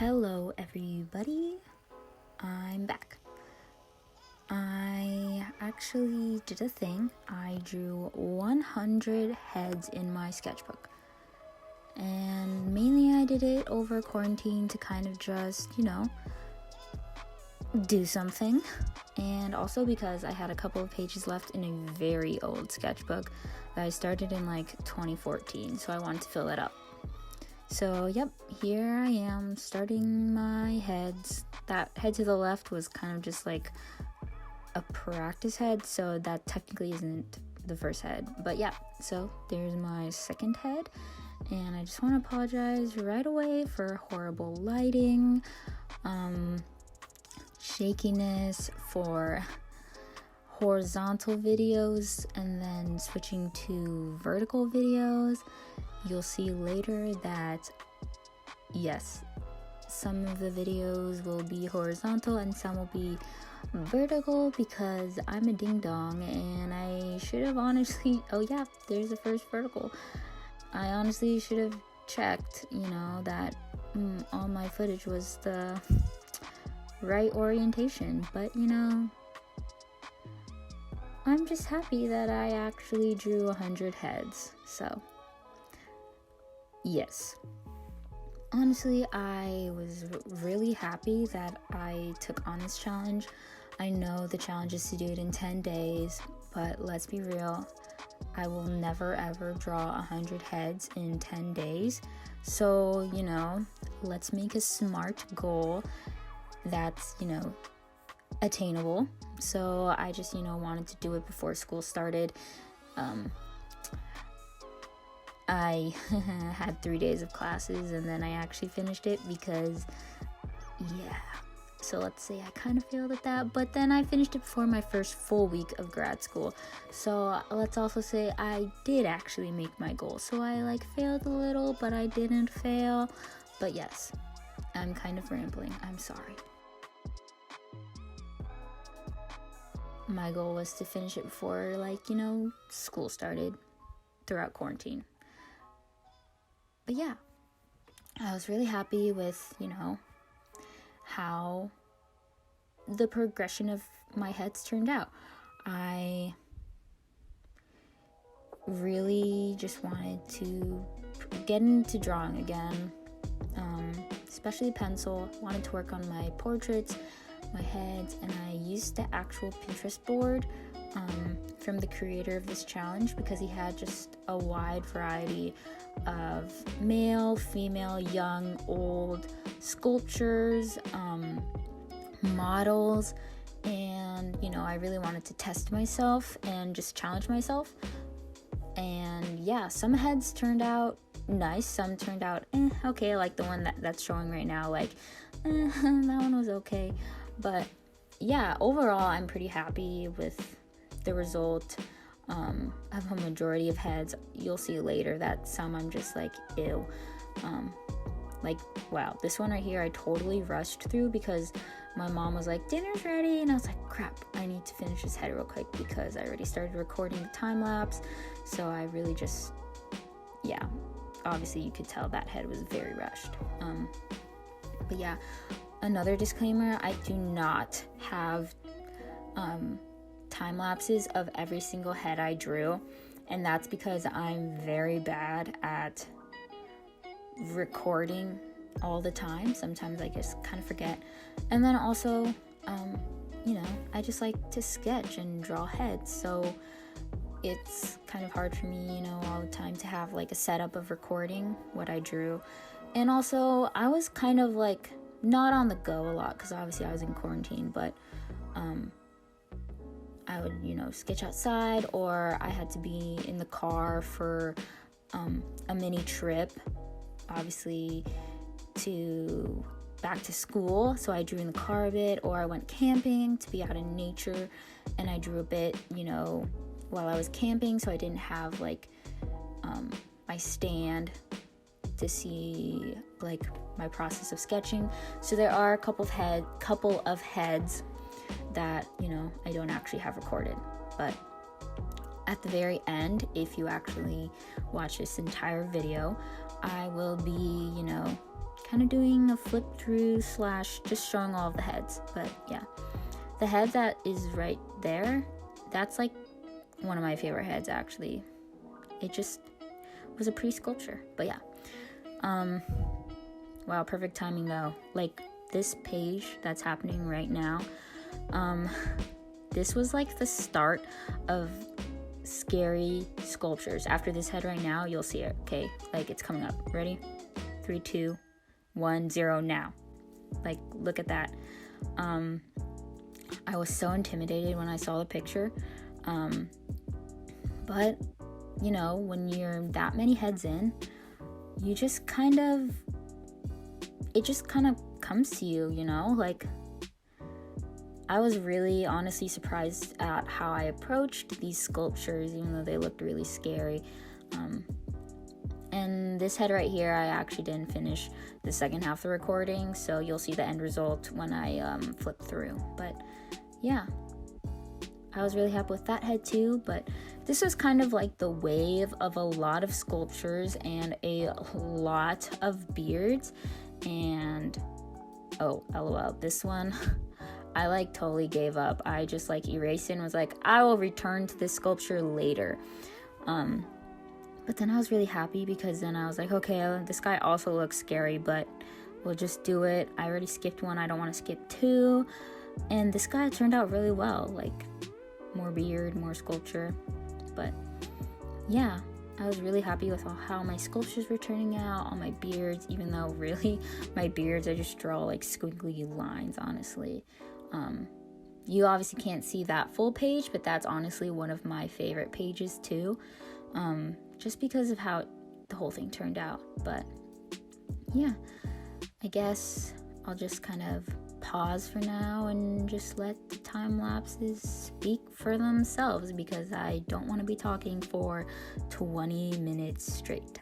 Hello everybody, I'm back. I actually did a thing. I drew 100 heads in my sketchbook. And mainly I did it over quarantine to kind of just, do something. And also because I had a couple of pages left in a very old sketchbook that I started in 2014, so I wanted to fill that up. So, yep, here I am starting my heads. That head to the left was kind of just like a practice head, so that technically isn't the first head. But yeah, so there's my second head, and I just want to apologize right away for horrible lighting, shakiness, for horizontal videos, and then switching to vertical videos. You'll see later that, yes, some of the videos will be horizontal and some will be vertical because I'm a ding-dong and I should have honestly, oh yeah, there's the first vertical. I honestly should have checked, that all my footage was the right orientation, but I'm just happy that I actually drew 100 heads, so. Yes, honestly, I was really happy that I took on this challenge. I know the challenge is to do it in 10 days, but let's be real, I will never ever draw 100 heads in 10 days. So, let's make a smart goal that's, attainable. So I just, wanted to do it before school started. I had 3 days of classes and then I actually finished it because, so let's say I kind of failed at that, but then I finished it before my first full week of grad school. So let's also say I did actually make my goal. So I failed a little, but I didn't fail. But yes, I'm kind of rambling. I'm sorry. My goal was to finish it before school started throughout quarantine. But yeah, I was really happy with, how the progression of my heads turned out. I really just wanted to get into drawing again, especially pencil. Wanted to work on my portraits, my heads, and I used the actual Pinterest board from the creator of this challenge because he had just a wide variety of male, female, young, old sculptures, models, and I really wanted to test myself and just challenge myself. And yeah, some heads turned out nice, some turned out okay, like the one that's showing right now, that one was okay. But yeah, overall I'm pretty happy with the result of a majority of heads. You'll see later that some I'm just ew. Wow, this one right here I totally rushed through because my mom was like, dinner's ready, and I was like, crap, I need to finish this head real quick because I already started recording the time lapse. So I really just, obviously you could tell that head was very rushed. But yeah, another disclaimer, I do not have time lapses of every single head I drew, and that's because I'm very bad at recording all the time. Sometimes I just kind of forget. And then also I just like to sketch and draw heads, so it's kind of hard for me all the time to have a setup of recording what I drew. And also I was kind of not on the go a lot because obviously I was in quarantine, but I would sketch outside, or I had to be in the car for a mini trip, obviously back to school, so I drew in the car a bit, or I went camping to be out in nature and I drew a bit while I was camping, so I didn't have my stand to see my process of sketching. So there are a couple of heads that I don't actually have recorded, but at the very end, if you actually watch this entire video, I will be kind of doing a flip through / just showing all of the heads. But yeah, the head that is right there, that's like one of my favorite heads actually. It just was a pretty sculpture. But yeah, wow, perfect timing though. Like this page that's happening right now, this was like the start of scary sculptures. After this head right now, you'll see it. Okay, like it's coming up. Ready? 3, 2, 1, 0 now. Like, look at that. I was so intimidated when I saw the picture. But you know, when you're that many heads in, you just kind of, it just kind of comes to you, you know? Like, I was really honestly surprised at how I approached these sculptures, even though they looked really scary. And this head right here, I actually didn't finish the second half of the recording, so you'll see the end result when I flip through. But yeah, I was really happy with that head too. But this was kind of like the wave of a lot of sculptures and a lot of beards. And oh, lol, this one I like totally gave up. I just like erased it and was like, I will return to this sculpture later. But then I was really happy because then I was like, okay, this guy also looks scary, but we'll just do it. I already skipped one. I don't want to skip two. And this guy turned out really well. Like, more beard, more sculpture. But yeah, I was really happy with how my sculptures were turning out, all my beards, even though really my beards, I just draw like squiggly lines, honestly. You obviously can't see that full page, but that's honestly one of my favorite pages too. Just because of how the whole thing turned out. But yeah, I guess I'll just kind of pause for now and just let the time lapses speak for themselves, because I don't want to be talking for 20 minutes straight.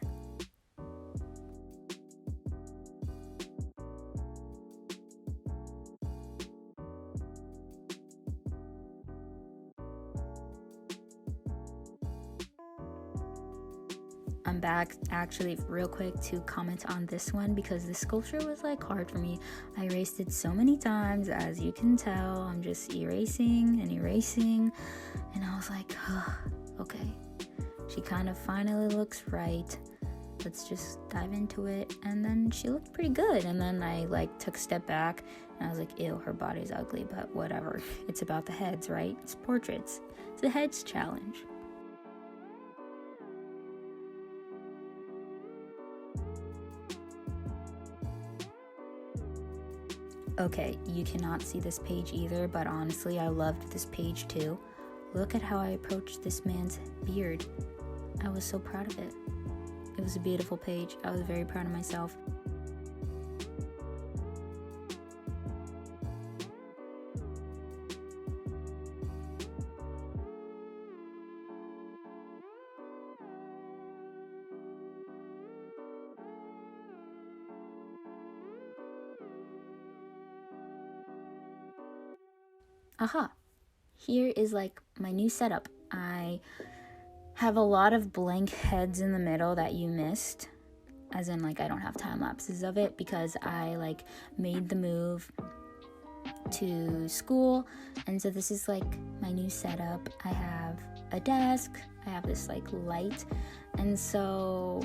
I'm back actually real quick to comment on this one, because this sculpture was like hard for me. I erased it so many times, as you can tell. I'm just erasing and erasing, and I was like, oh, okay, she kind of finally looks right. Let's just dive into it. And then she looked pretty good, and then I like took a step back and I was like, ew, her body's ugly, but whatever. It's about the heads, right? It's portraits. It's a heads challenge. Okay, you cannot see this page either, but honestly, I loved this page too. Look at how I approached this man's beard. I was so proud of it. It was a beautiful page. I was very proud of myself. Aha, here is like my new setup. I have a lot of blank heads in the middle that you missed, as in like I don't have time lapses of it because I like made the move to school. And so this is like my new setup. I have a desk, I have this like light, and so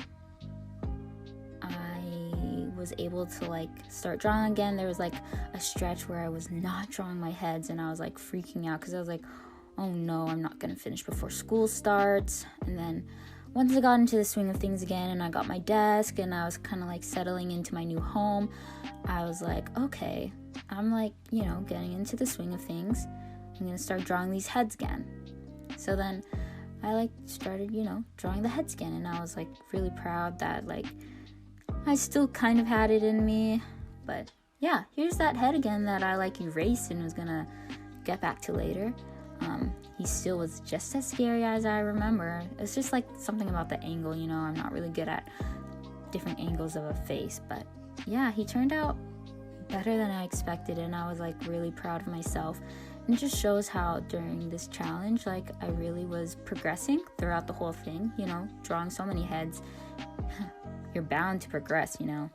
was able to like start drawing again. There was like a stretch where I was not drawing my heads, and I was like freaking out because I was like, oh no, I'm not gonna finish before school starts. And then once I got into the swing of things again and I got my desk and I was kind of like settling into my new home, I was like, okay, I'm like, you know, getting into the swing of things. I'm gonna start drawing these heads again. So then I like started, you know, drawing the heads again, and I was like really proud that like I still kind of had it in me. But yeah, here's that head again that I like erased and was gonna get back to later. He still was just as scary as I remember. It's just like something about the angle, you know, I'm not really good at different angles of a face. But yeah, he turned out better than I expected, and I was like really proud of myself. And it just shows how during this challenge, like I really was progressing throughout the whole thing, you know, drawing so many heads. You're bound to progress, you know.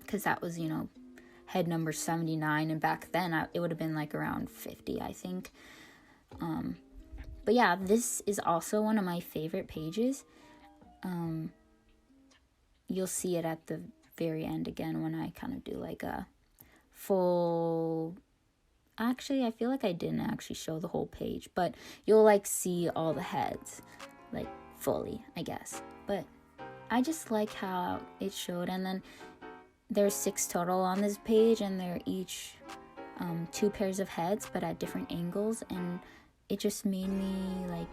because that was, you know, head number 79, and back then it would have been like around 50, I think. But yeah, this is also one of my favorite pages. You'll see it at the very end again when I kind of do like a full... Actually, I feel like I didn't actually show the whole page, but you'll like see all the heads like fully, I guess. But I just like how it showed, and then there's 6 total on this page, and they're each 2 pairs of heads, but at different angles, and it just made me like,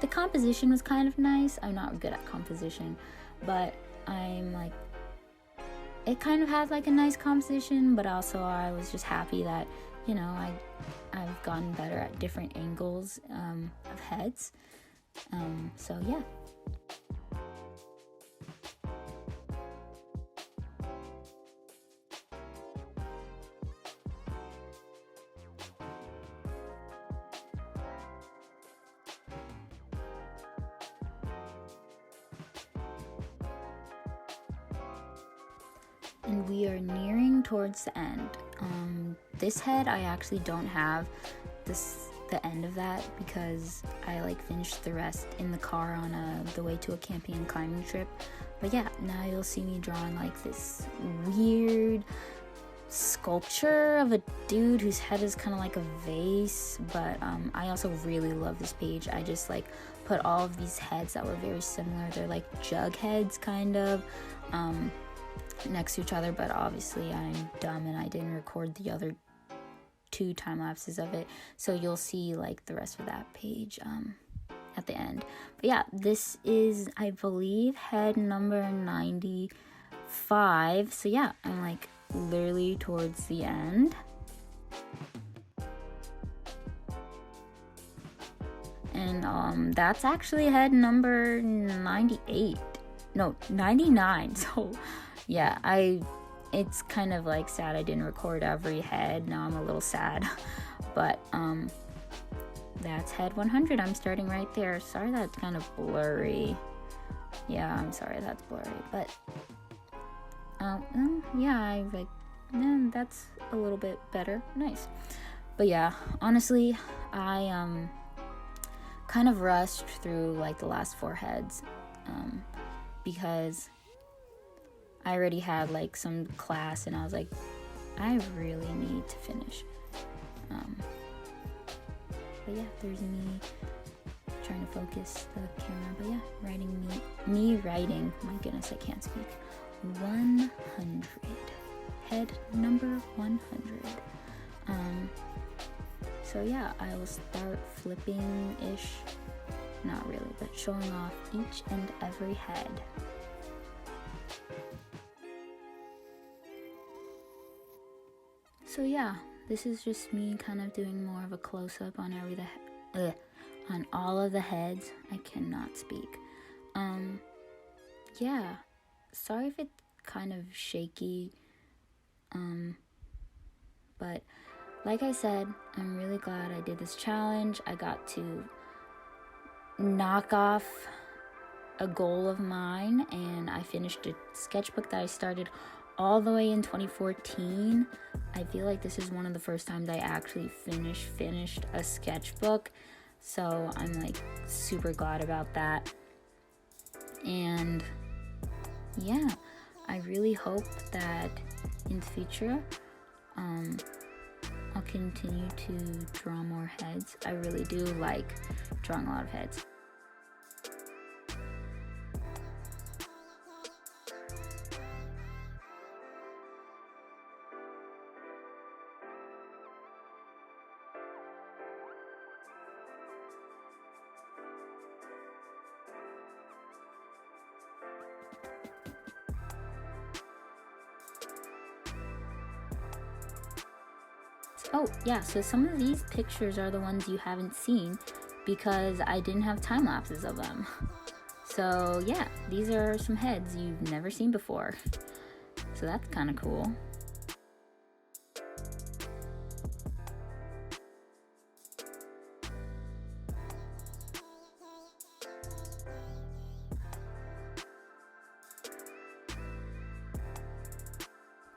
the composition was kind of nice. I'm not good at composition, but I'm like, it kind of had like a nice composition, but also I was just happy that, you know, I've gotten better at different angles of heads. So yeah. And we are nearing towards the end. This head, I actually don't have the end of that because I like finished the rest in the car on the way to a camping and climbing trip. But yeah, now you'll see me drawing like this weird sculpture of a dude whose head is kind of like a vase. But I also really love this page. I just like put all of these heads that were very similar. They're like jug heads kind of next to each other, but obviously I'm dumb and I didn't record the other 2 time lapses of it, so you'll see like the rest of that page at the end. But yeah, this is, I believe, head number 95. So yeah, I'm like literally towards the end. And that's actually head number 98. No, 99. So yeah, it's kind of like sad I didn't record every head. Now I'm a little sad. But that's head 100. I'm starting right there. Sorry that's kind of blurry. Yeah, I'm sorry that's blurry. But yeah, that's a little bit better. Nice. But yeah, honestly, I kind of rushed through like the last 4 heads because I already had like some class and I was like, I really need to finish. But yeah, there's me trying to focus the camera. But yeah, me writing, my goodness, I can't speak. 100. Head number 100. So yeah, I will start flipping-ish. Not really, but showing off each and every head. So yeah, this is just me kind of doing more of a close-up on on all of the heads. I cannot speak. Yeah, sorry if it's kind of shaky. But like I said, I'm really glad I did this challenge. I got to knock off a goal of mine, and I finished a sketchbook that I started all the way in 2014. I feel like this is one of the first times I actually finished a sketchbook, so I'm like super glad about that. And yeah, I really hope that in the future I'll continue to draw more heads. I really do like drawing a lot of heads. Oh, yeah, so some of these pictures are the ones you haven't seen because I didn't have time lapses of them. So, yeah, these are some heads you've never seen before. So that's kind of cool.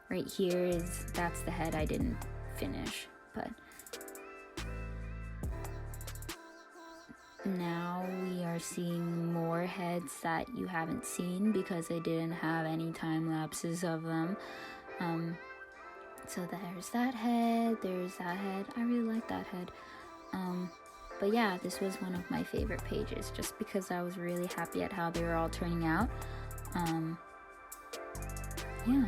right here that's the head I didn't finish, but now we are seeing more heads that you haven't seen because I didn't have any time lapses of them. So there's that head, there's that head. I really like that head. But yeah, this was one of my favorite pages just because I was really happy at how they were all turning out. Yeah,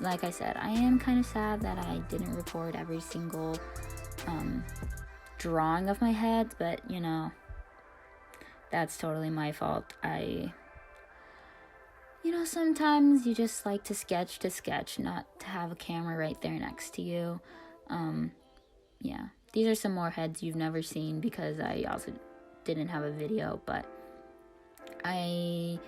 like I said, I am kind of sad that I didn't record every single drawing of my heads, but you know, that's totally my fault. Sometimes you just like to sketch, not to have a camera right there next to you. Yeah, these are some more heads you've never seen because I also didn't have a video, but I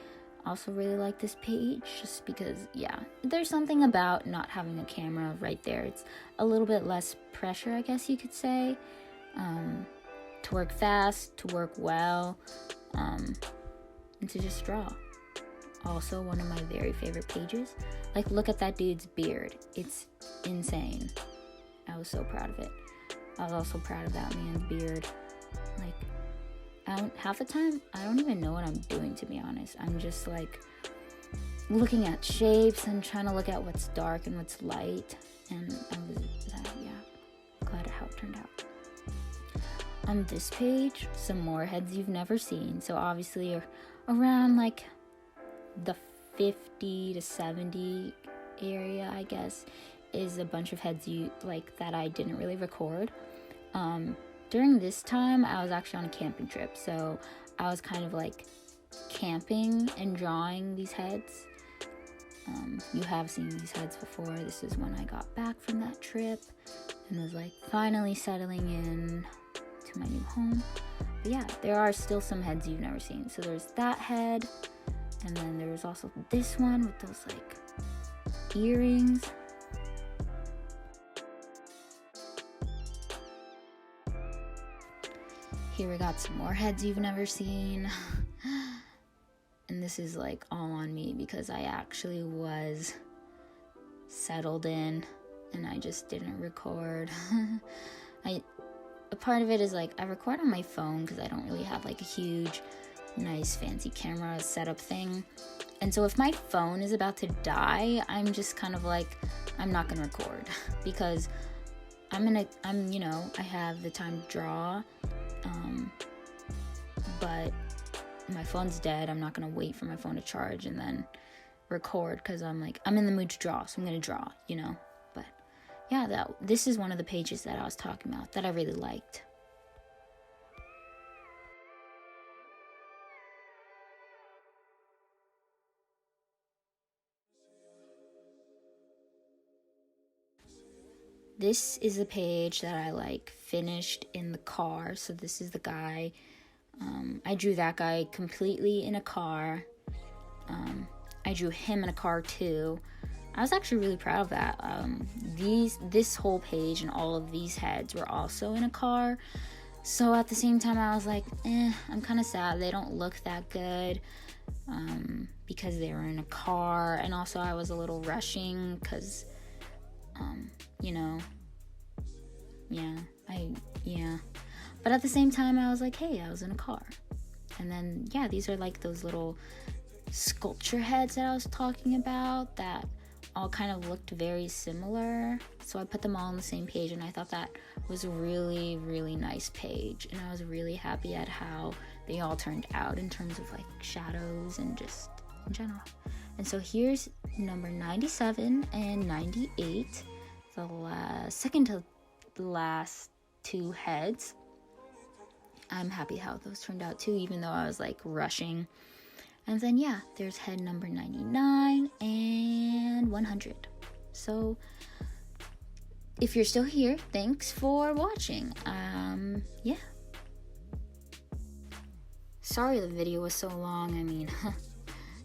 also really like this page just because, yeah, there's something about not having a camera right there. It's a little bit less pressure, I guess you could say, to work fast, to work well, and to just draw. Also, one of my very favorite pages. Like, look at that dude's beard. It's insane. I was so proud of it. I was also proud of that man's beard. Like, half the time, I don't even know what I'm doing, to be honest. I'm just, like, looking at shapes and trying to look at what's dark and what's light. And glad at how it turned out. On this page, some more heads you've never seen. So, obviously, around, like, the 50 to 70 area, I guess, is a bunch of heads that I didn't really record. During this time, I was actually on a camping trip, so I was kind of like camping and drawing these heads. You have seen these heads before. This is when I got back from that trip and was like finally settling in to my new home. But yeah, there are still some heads you've never seen. So there's that head, and then there was also this one with those like earrings. Here we got some more heads you've never seen. And this is like all on me because I actually was settled in and I just didn't record. A part of it is like I record on my phone because I don't really have like a huge, nice, fancy camera setup thing. And so if my phone is about to die, I'm just kind of like, I'm not gonna record because I have the time to draw. But my phone's dead. I'm not gonna wait for my phone to charge and then record because I'm in the mood to draw, so I'm gonna draw, But yeah, this is one of the pages that I was talking about that I really liked. This is the page that I finished in the car. So this is the guy. I drew that guy completely in a car. I drew him in a car too. I was actually really proud of that. This whole page and all of these heads were also in a car. So at the same time, I was like, I'm kind of sad. They don't look that good because they were in a car. And also I was a little rushing because, But at the same time, I was like, hey, I was in a car. And then, yeah, these are like those little sculpture heads that I was talking about that all kind of looked very similar. So I put them all on the same page, and I thought that was a really, really nice page. And I was really happy at how they all turned out in terms of like shadows and just in general. And so here's number 97 and 98, the second to last two heads. I'm happy how those turned out too, even though I was like rushing. And then yeah, there's head number 99 and 100. So if you're still here, thanks for watching. Yeah. Sorry the video was so long. I mean,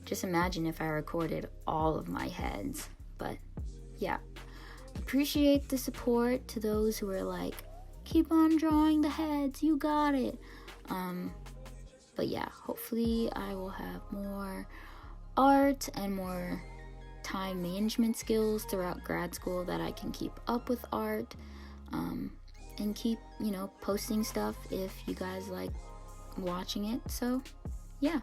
just imagine if I recorded all of my heads. But yeah, appreciate the support to those who are like, keep on drawing the heads, you got it. But yeah, hopefully I will have more art and more time management skills throughout grad school that I can keep up with art, and keep, posting stuff if you guys like watching it. So yeah.